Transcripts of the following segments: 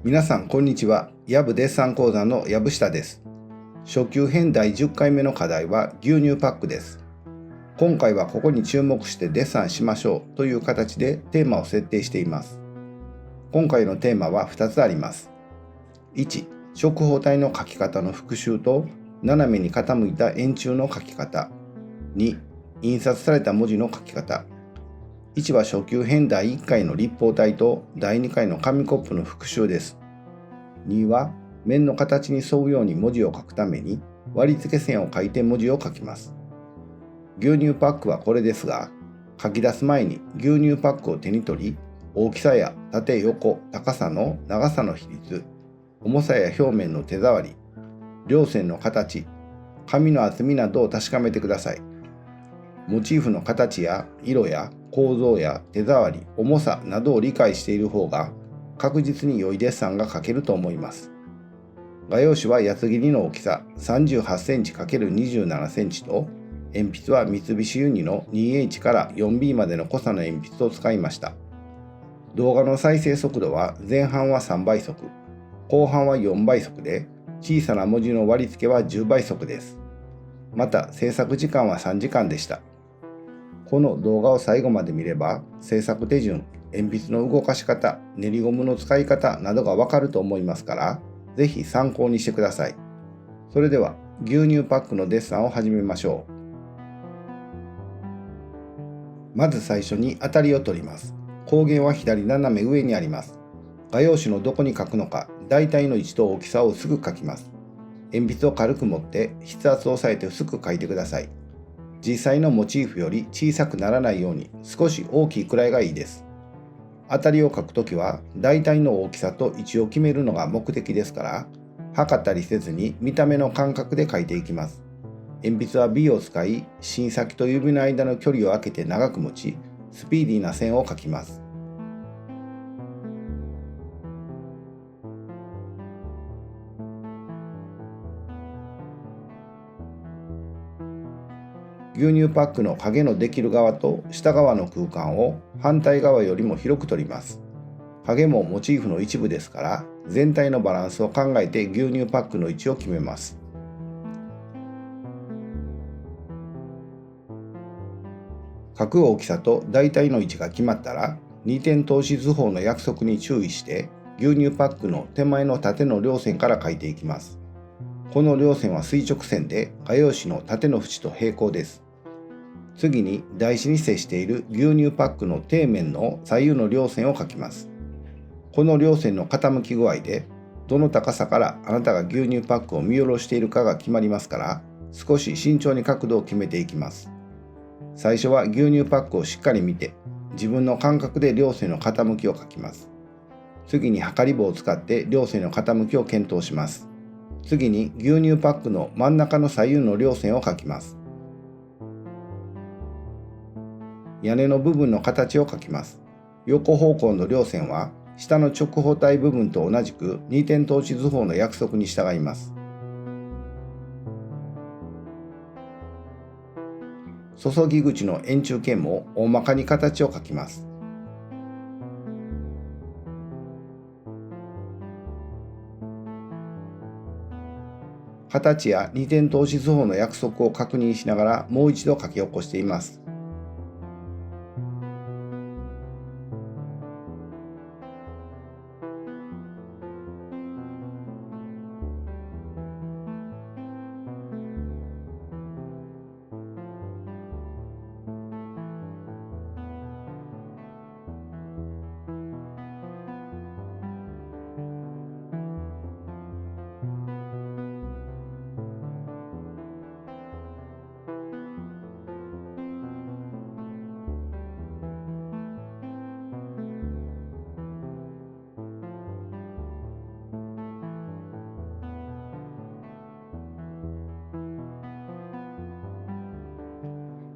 皆さんこんにちは。藪デッサン講座の藪下です。初級編第10回目の課題は牛乳パックです。今回はここに注目してデッサンしましょうという形でテーマを設定しています。今回のテーマは2つあります。1、直方体の書き方の復習と斜めに傾いた円柱の書き方。2、印刷された文字の書き方。1は初級編第1回の立方体と第2回の紙コップの復習です。2は面の形に沿うように文字を書くために割り付け線を書いて文字を書きます。牛乳パックはこれですが、書き出す前に牛乳パックを手に取り、大きさや縦横高さの長さの比率、重さや表面の手触り、両線の形、紙の厚みなどを確かめてください。モチーフの形や色や構造や手触り、重さなどを理解している方が確実に良いデッサンが描けると思います。画用紙は八つ切りの大きさ 38cm×27 センチと、鉛筆は三菱ユニの 2H から 4B までの濃さの鉛筆を使いました。動画の再生速度は前半は3倍速、後半は4倍速で、小さな文字の割り付けは10倍速です。また制作時間は3時間でした。この動画を最後まで見れば、制作手順、鉛筆の動かし方、練りゴムの使い方などがわかると思いますから、ぜひ参考にしてください。それでは、牛乳パックのデッサンを始めましょう。まず最初に当たりを取ります。光源は左斜め上にあります。画用紙のどこに書くのか、大体の位置と大きさを薄く書きます。鉛筆を軽く持って筆圧を抑えて薄く書いてください。実際のモチーフより小さくならないように少し大きいくらいがいいです。当たりを書くときは大体の大きさと位置を決めるのが目的ですから、測ったりせずに見た目の感覚で書いていきます。鉛筆は B を使い、芯先と指の間の距離を空けて長く持ち、スピーディーな線を書きます。牛乳パックの影のできる側と下側の空間を反対側よりも広く取ります。影もモチーフの一部ですから、全体のバランスを考えて牛乳パックの位置を決めます。書く大きさと大体の位置が決まったら、二点透視図法の約束に注意して牛乳パックの手前の縦の両線から書いていきます。この両線は垂直線で画用紙の縦の縁と平行です。次に台紙に接している牛乳パックの底面の左右の両線を書きます。この両線の傾き具合で、どの高さからあなたが牛乳パックを見下ろしているかが決まりますから、少し慎重に角度を決めていきます。最初は牛乳パックをしっかり見て、自分の感覚で両線の傾きを書きます。次に測り棒を使って両線の傾きを検討します。次に牛乳パックの真ん中の左右の両線を書きます。屋根の部分の形を書きます。横方向の両線は下の直方体部分と同じく二点透視図法の約束に従います。注ぎ口の円柱形も大まかに形を書きます。形や二点透視図法の約束を確認しながらもう一度書き起こしています。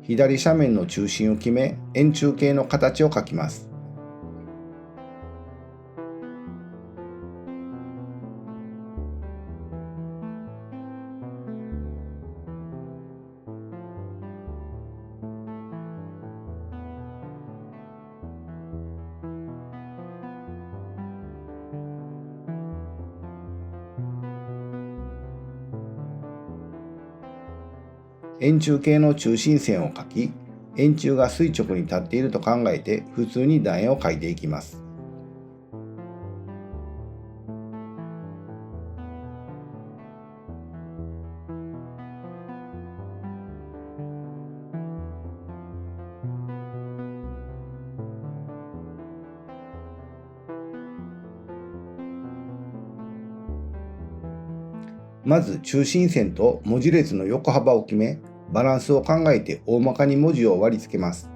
左斜面の中心を決め、円柱形の形を描きます。円柱形の中心線を描き、円柱が垂直に立っていると考えて普通に楕円を描いていきます。まず中心線と文字列の横幅を決め、バランスを考えて大まかに文字を割り付けます。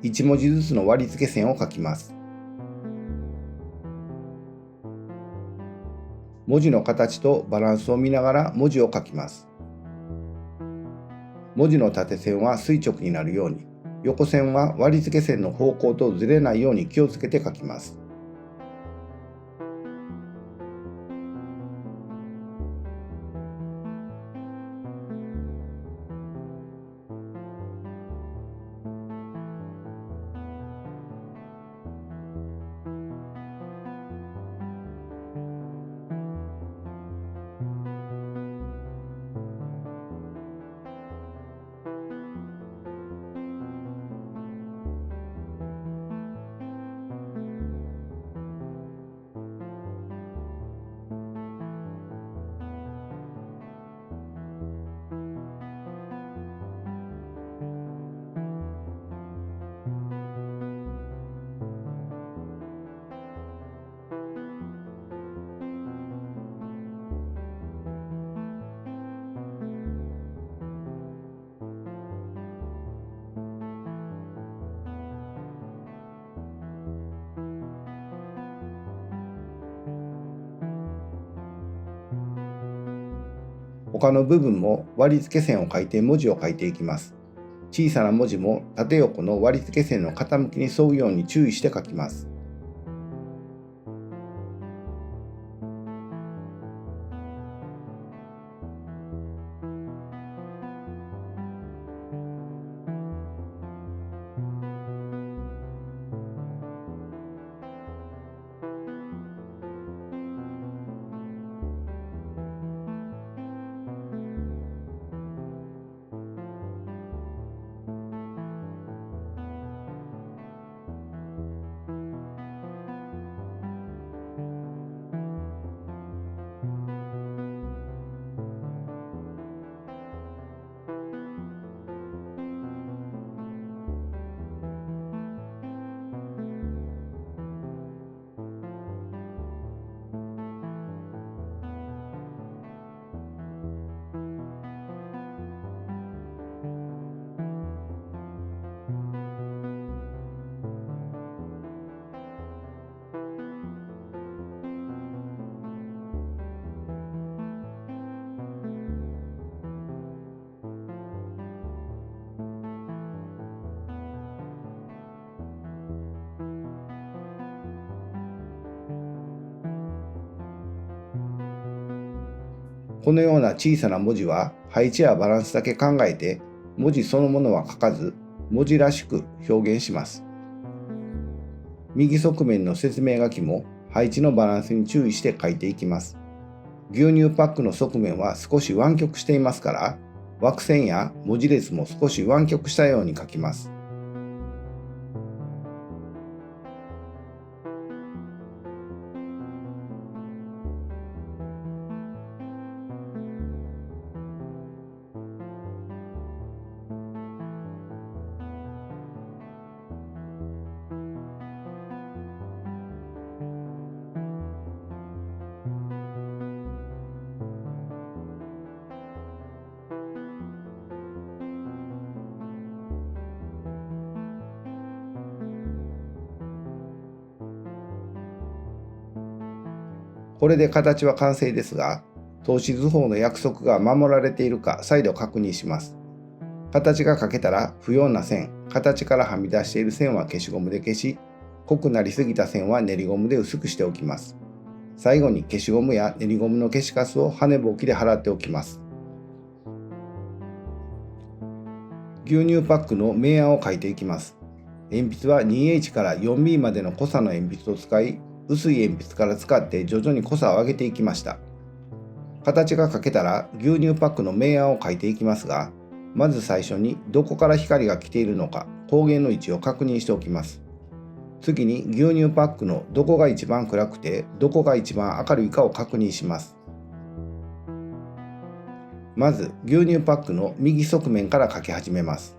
1文字ずつの割り付け線を描きます。文字の形とバランスを見ながら文字を書きます。文字の縦線は垂直になるように、横線は割り付け線の方向とずれないように気をつけて書きます。他の部分も割り付け線を描いて文字を書いていきます。小さな文字も縦横の割り付け線の傾きに沿うように注意して書きます。このような小さな文字は配置やバランスだけ考えて、文字そのものは書かず、文字らしく表現します。右側面の説明書きも配置のバランスに注意して書いていきます。牛乳パックの側面は少し湾曲していますから、枠線や文字列も少し湾曲したように書きます。これで形は完成ですが、透視図法の約束が守られているか再度確認します。形が描けたら不要な線、形からはみ出している線は消しゴムで消し、濃くなりすぎた線は練りゴムで薄くしておきます。最後に消しゴムや練りゴムの消しカスを跳ねぼきで払っておきます。牛乳パックの明暗を書いていきます。鉛筆は 2H から 4B までの濃さの鉛筆を使い、薄い鉛筆から使って徐々に濃さを上げていきました。形が描けたら牛乳パックの明暗を書いていきますが、まず最初にどこから光が来ているのか光源の位置を確認しておきます。次に牛乳パックのどこが一番暗くてどこが一番明るいかを確認します。まず牛乳パックの右側面から描き始めます。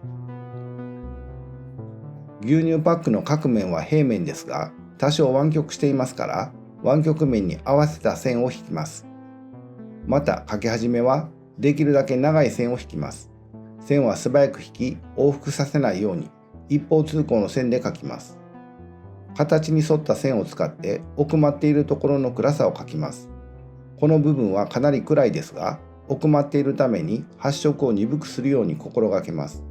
牛乳パックの各面は平面ですが、多少湾曲していますから、湾曲面に合わせた線を引きます。また描き始めはできるだけ長い線を引きます。線は素早く引き、往復させないように一方通行の線で描きます。形に沿った線を使って奥まっているところの暗さを描きます。この部分はかなり暗いですが、奥まっているために発色を鈍くするように心がけます。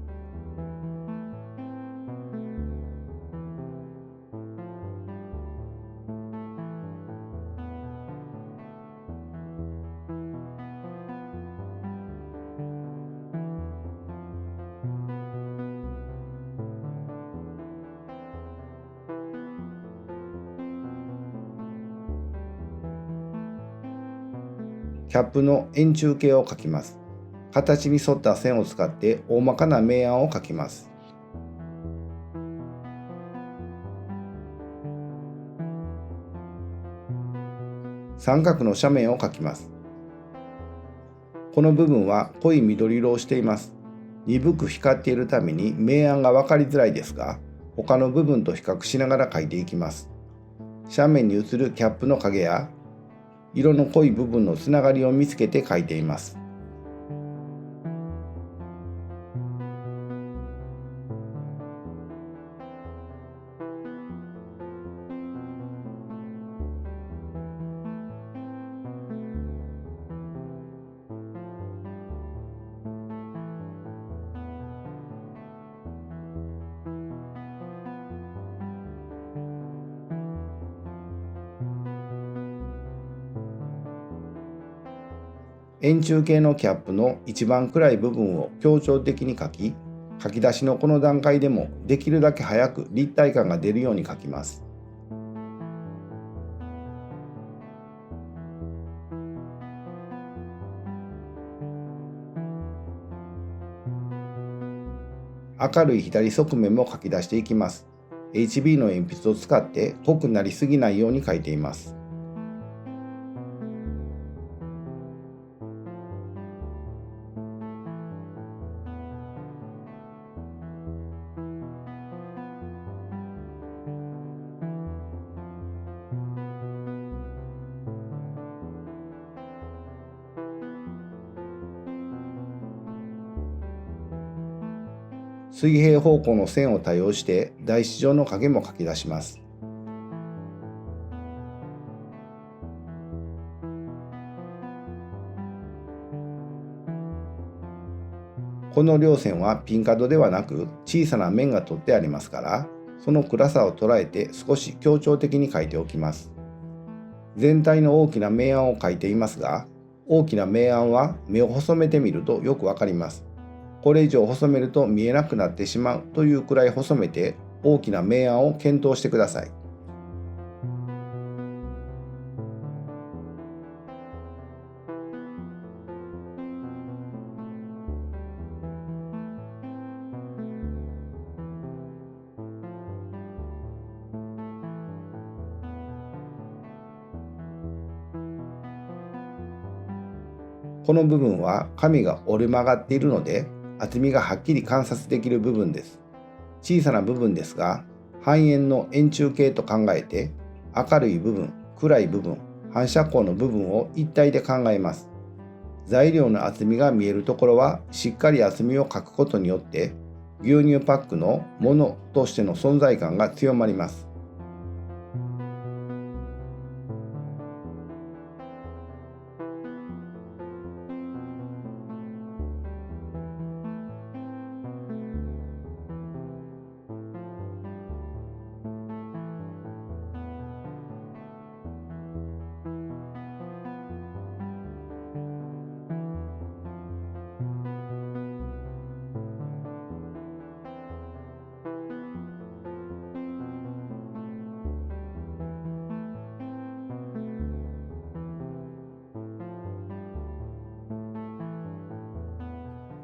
キャップの円柱形を描きます。形に沿った線を使って大まかな明暗を描きます。三角の斜面を描きます。この部分は濃い緑色をしています。鈍く光っているために明暗が分かりづらいですが、他の部分と比較しながら描いていきます。斜面に映るキャップの影や色の濃い部分のつながりを見つけて描いています。円柱形のキャップの一番暗い部分を強調的に描き、書き出しのこの段階でもできるだけ早く立体感が出るように描きます。明るい左側面も描き出していきます。HB の鉛筆を使って濃くなりすぎないように描いています。水平方向の線を多用して台紙状の影も描き出します。この両線はピン角ではなく小さな面が取ってありますから、その暗さを捉えて少し強調的に描いておきます。全体の大きな明暗を描いていますが、大きな明暗は目を細めてみるとよくわかります。これ以上細めると見えなくなってしまうというくらい細めて大きな明暗を検討してください。この部分は紙が折れ曲がっているので厚みがはっきり観察できる部分です。小さな部分ですが、半円の円柱形と考えて、明るい部分、暗い部分、反射光の部分を一体で考えます。材料の厚みが見えるところはしっかり厚みを描くことによって牛乳パックのものとしての存在感が強まります。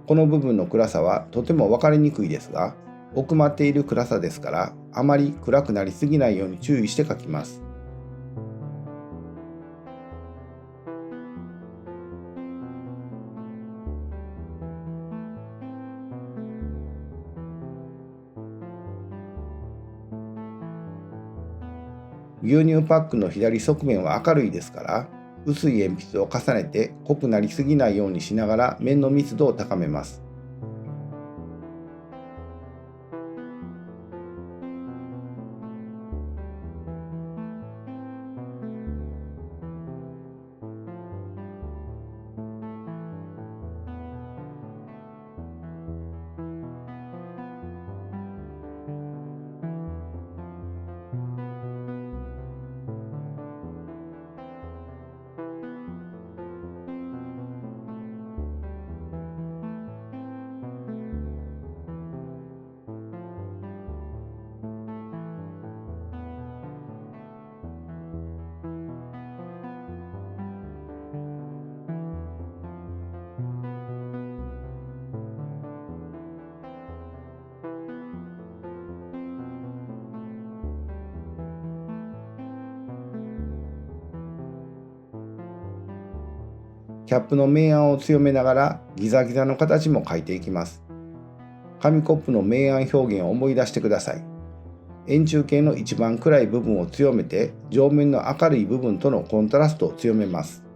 この部分の暗さはとても分かりにくいですが、奥まっている暗さですから、あまり暗くなりすぎないように注意して描きます。牛乳パックの左側面は明るいですから、薄い鉛筆を重ねて濃くなりすぎないようにしながら面の密度を高めます。キャップの明暗を強めながらギザギザの形も描いていきます。紙コップの明暗表現を思い出してください。円柱形の一番暗い部分を強めて、上面の明るい部分とのコントラストを強めます。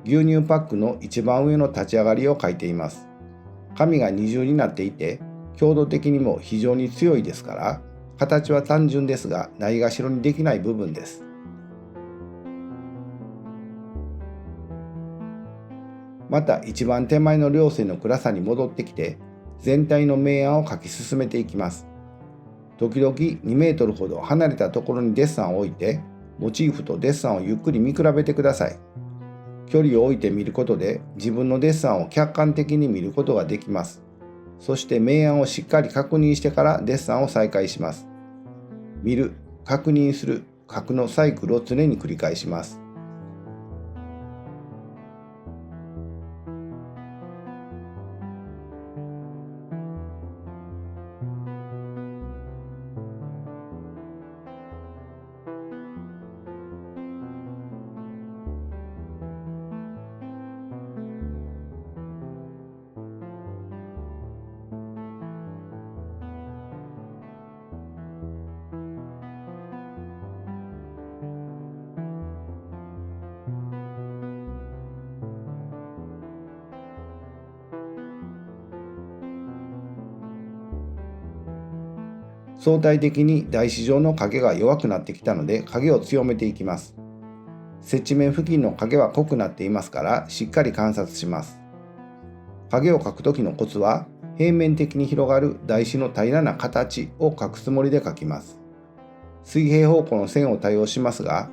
牛乳パックの一番上の立ち上がりを描いています。紙が二重になっていて、強度的にも非常に強いですから、形は単純ですがないがしろにできない部分です。また一番手前の両線の暗さに戻ってきて、全体の明暗を描き進めていきます。時々2メートルほど離れたところにデッサンを置いて、モチーフとデッサンをゆっくり見比べてください。距離を置いて見ることで自分のデッサンを客観的に見ることができます。そして明暗をしっかり確認してからデッサンを再開します。見る、確認する、書くのサイクルを常に繰り返します。相対的に台紙上の影が弱くなってきたので影を強めていきます。接地面付近の影は濃くなっていますからしっかり観察します。影を描くときのコツは平面的に広がる台紙の平らな形を描くつもりで描きます。水平方向の線を多用しますが、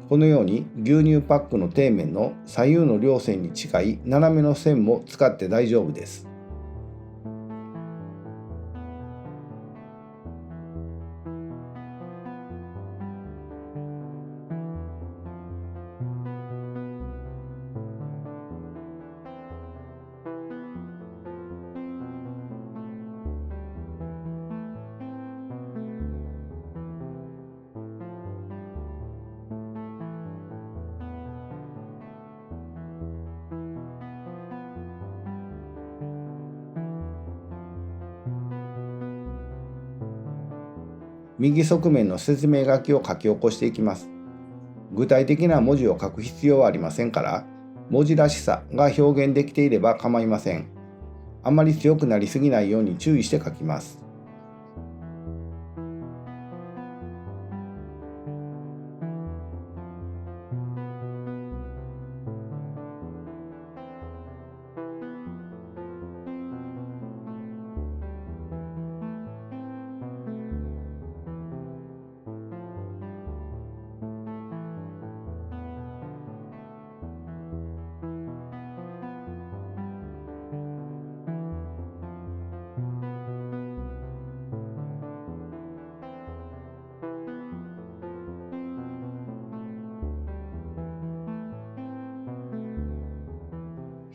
このように牛乳パックの底面の左右の両線に近い斜めの線も使って大丈夫です。右側面の説明書きを書き起こしていきます。具体的な文字を書く必要はありませんから、文字らしさが表現できていれば構いません。あまり強くなりすぎないように注意して書きます。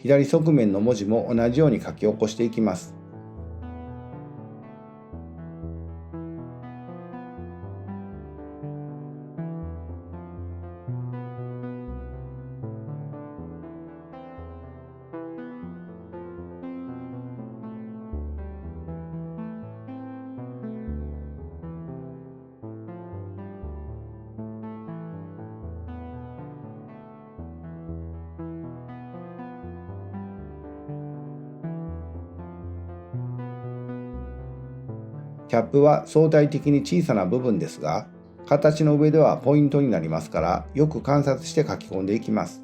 左側面の文字も同じように書き起こしていきます。キャップは相対的に小さな部分ですが、形の上ではポイントになりますから、よく観察して書き込んでいきます。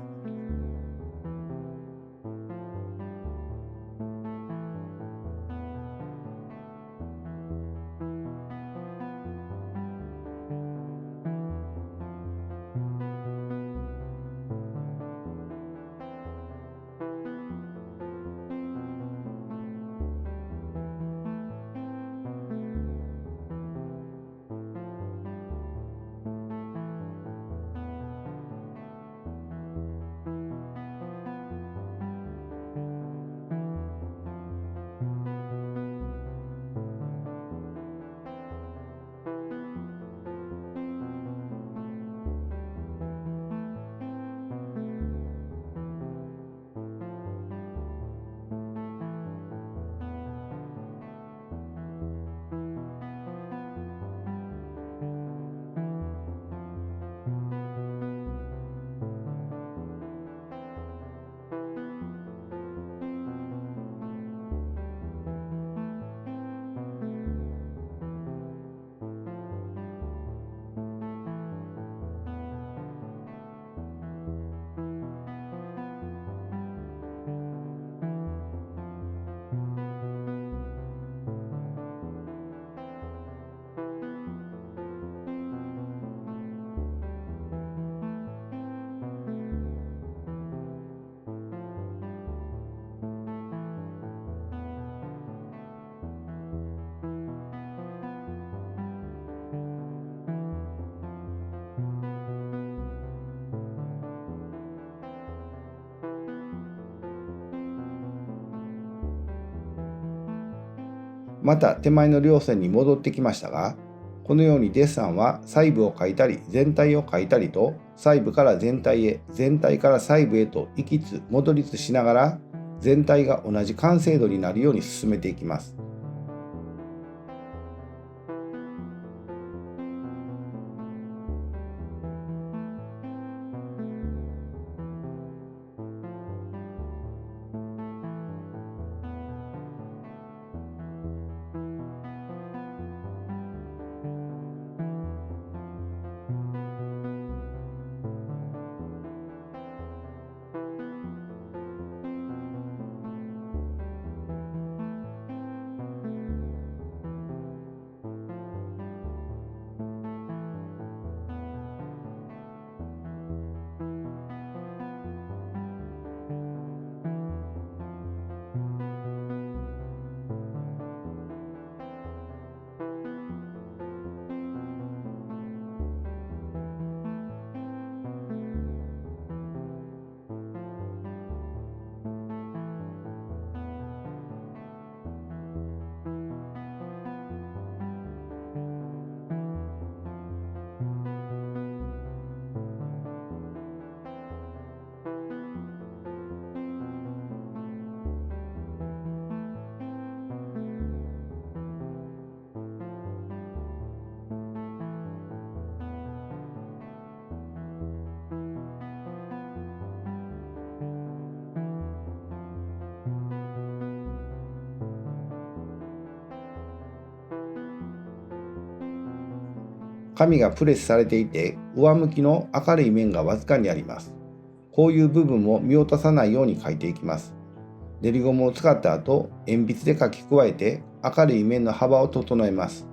また手前の両線に戻ってきましたが、このようにデッサンは細部を描いたり全体を描いたりと、細部から全体へ、全体から細部へと行きつ戻りつしながら、全体が同じ完成度になるように進めていきます。紙がプレスされていて上向きの明るい面がわずかにあります。こういう部分も見落とさないように書いていきます。練りゴムを使った後、鉛筆で書き加えて明るい面の幅を整えます。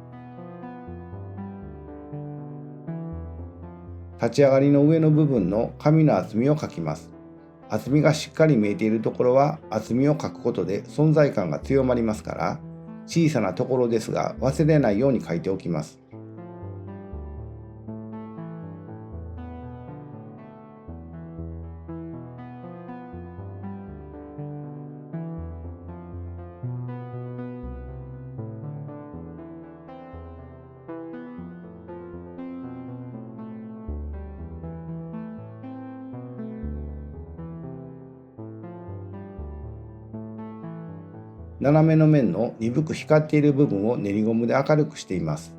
立ち上がりの上の部分の紙の厚みを書きます。厚みがしっかり見えているところは厚みを書くことで存在感が強まりますから、小さなところですが忘れないように書いておきます。斜めの面の鈍く光っている部分を練りゴムで明るくしています。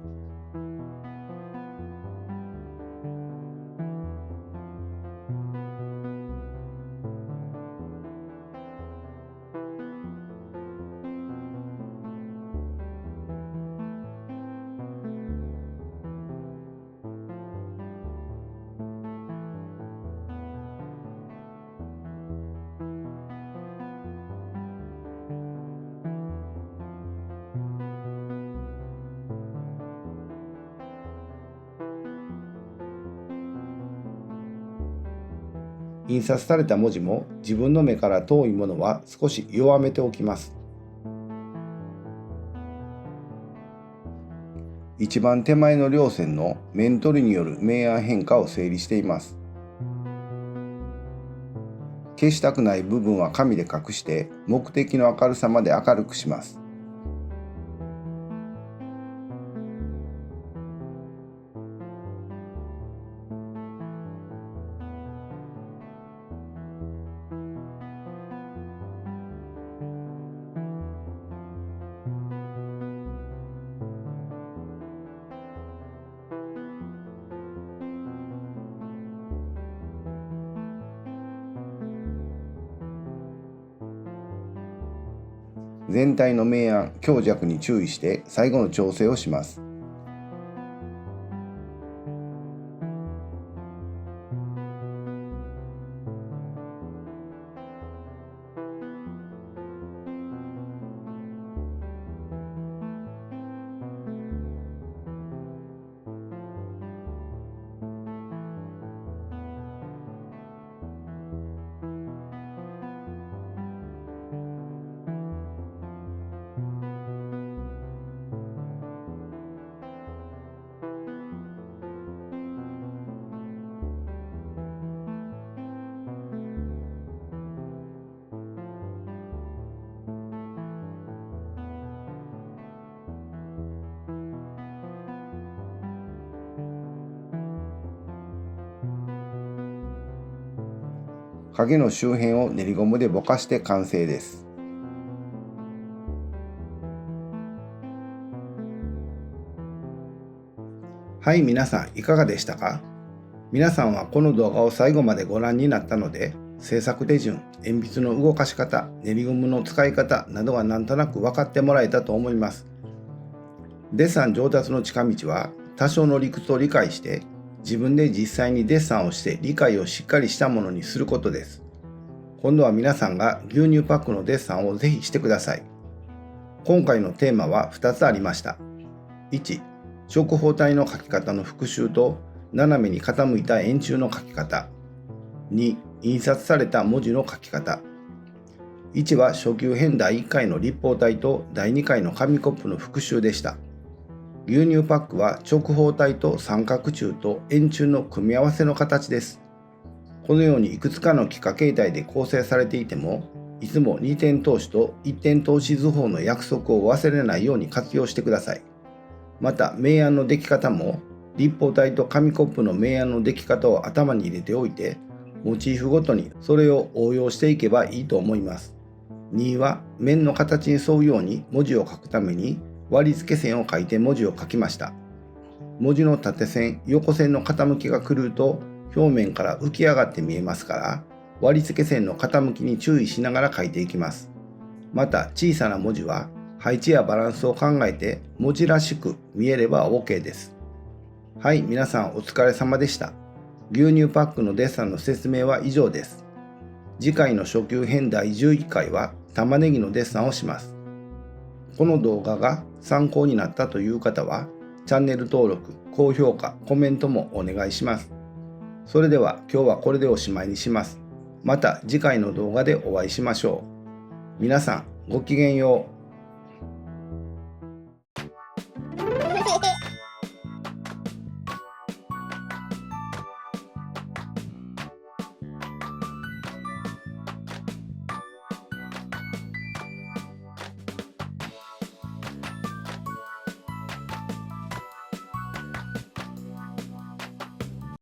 印刷された文字も自分の目から遠いものは少し弱めておきます。一番手前の両線の面取りによる明暗変化を整理しています。消したくない部分は紙で隠して目的の明るさまで明るくします。全体の明暗、強弱に注意して最後の調整をします。影の周辺を練りゴムでぼかして完成です。はい、皆さんいかがでしたか？皆さんはこの動画を最後までご覧になったので、制作手順、鉛筆の動かし方、練りゴムの使い方などはなんとなく分かってもらえたと思います。デッサン上達の近道は多少の理屈を理解して自分で実際にデッサンをして理解をしっかりしたものにすることです。今度は皆さんが牛乳パックのデッサンをぜひしてください。今回のテーマは2つありました。1、直方体の書き方の復習と斜めに傾いた円柱の書き方。2、印刷された文字の書き方。1は初級編第1回の立方体と第2回の紙コップの復習でした。牛乳パックは直方体と三角柱と円柱の組み合わせの形です。このようにいくつかの幾何形態で構成されていても、いつも2点通しと1点通し図法の約束を忘れないように活用してください。また、明暗のでき方も、立方体と紙コップの明暗のでき方を頭に入れておいて、モチーフごとにそれを応用していけばいいと思います。2は、面の形に沿うように文字を書くために、割り付け線を書いて文字を書きました。文字の縦線、横線の傾きが狂うと表面から浮き上がって見えますから、割り付け線の傾きに注意しながら書いていきます。また小さな文字は配置やバランスを考えて文字らしく見えれば OK です。はい、皆さんお疲れ様でした。牛乳パックのデッサンの説明は以上です。次回の初級編第11回は玉ねぎのデッサンをします。この動画が参考になったという方は、チャンネル登録、高評価、コメントもお願いします。それでは今日はこれでおしまいにします。また次回の動画でお会いしましょう。皆さんごきげんよう。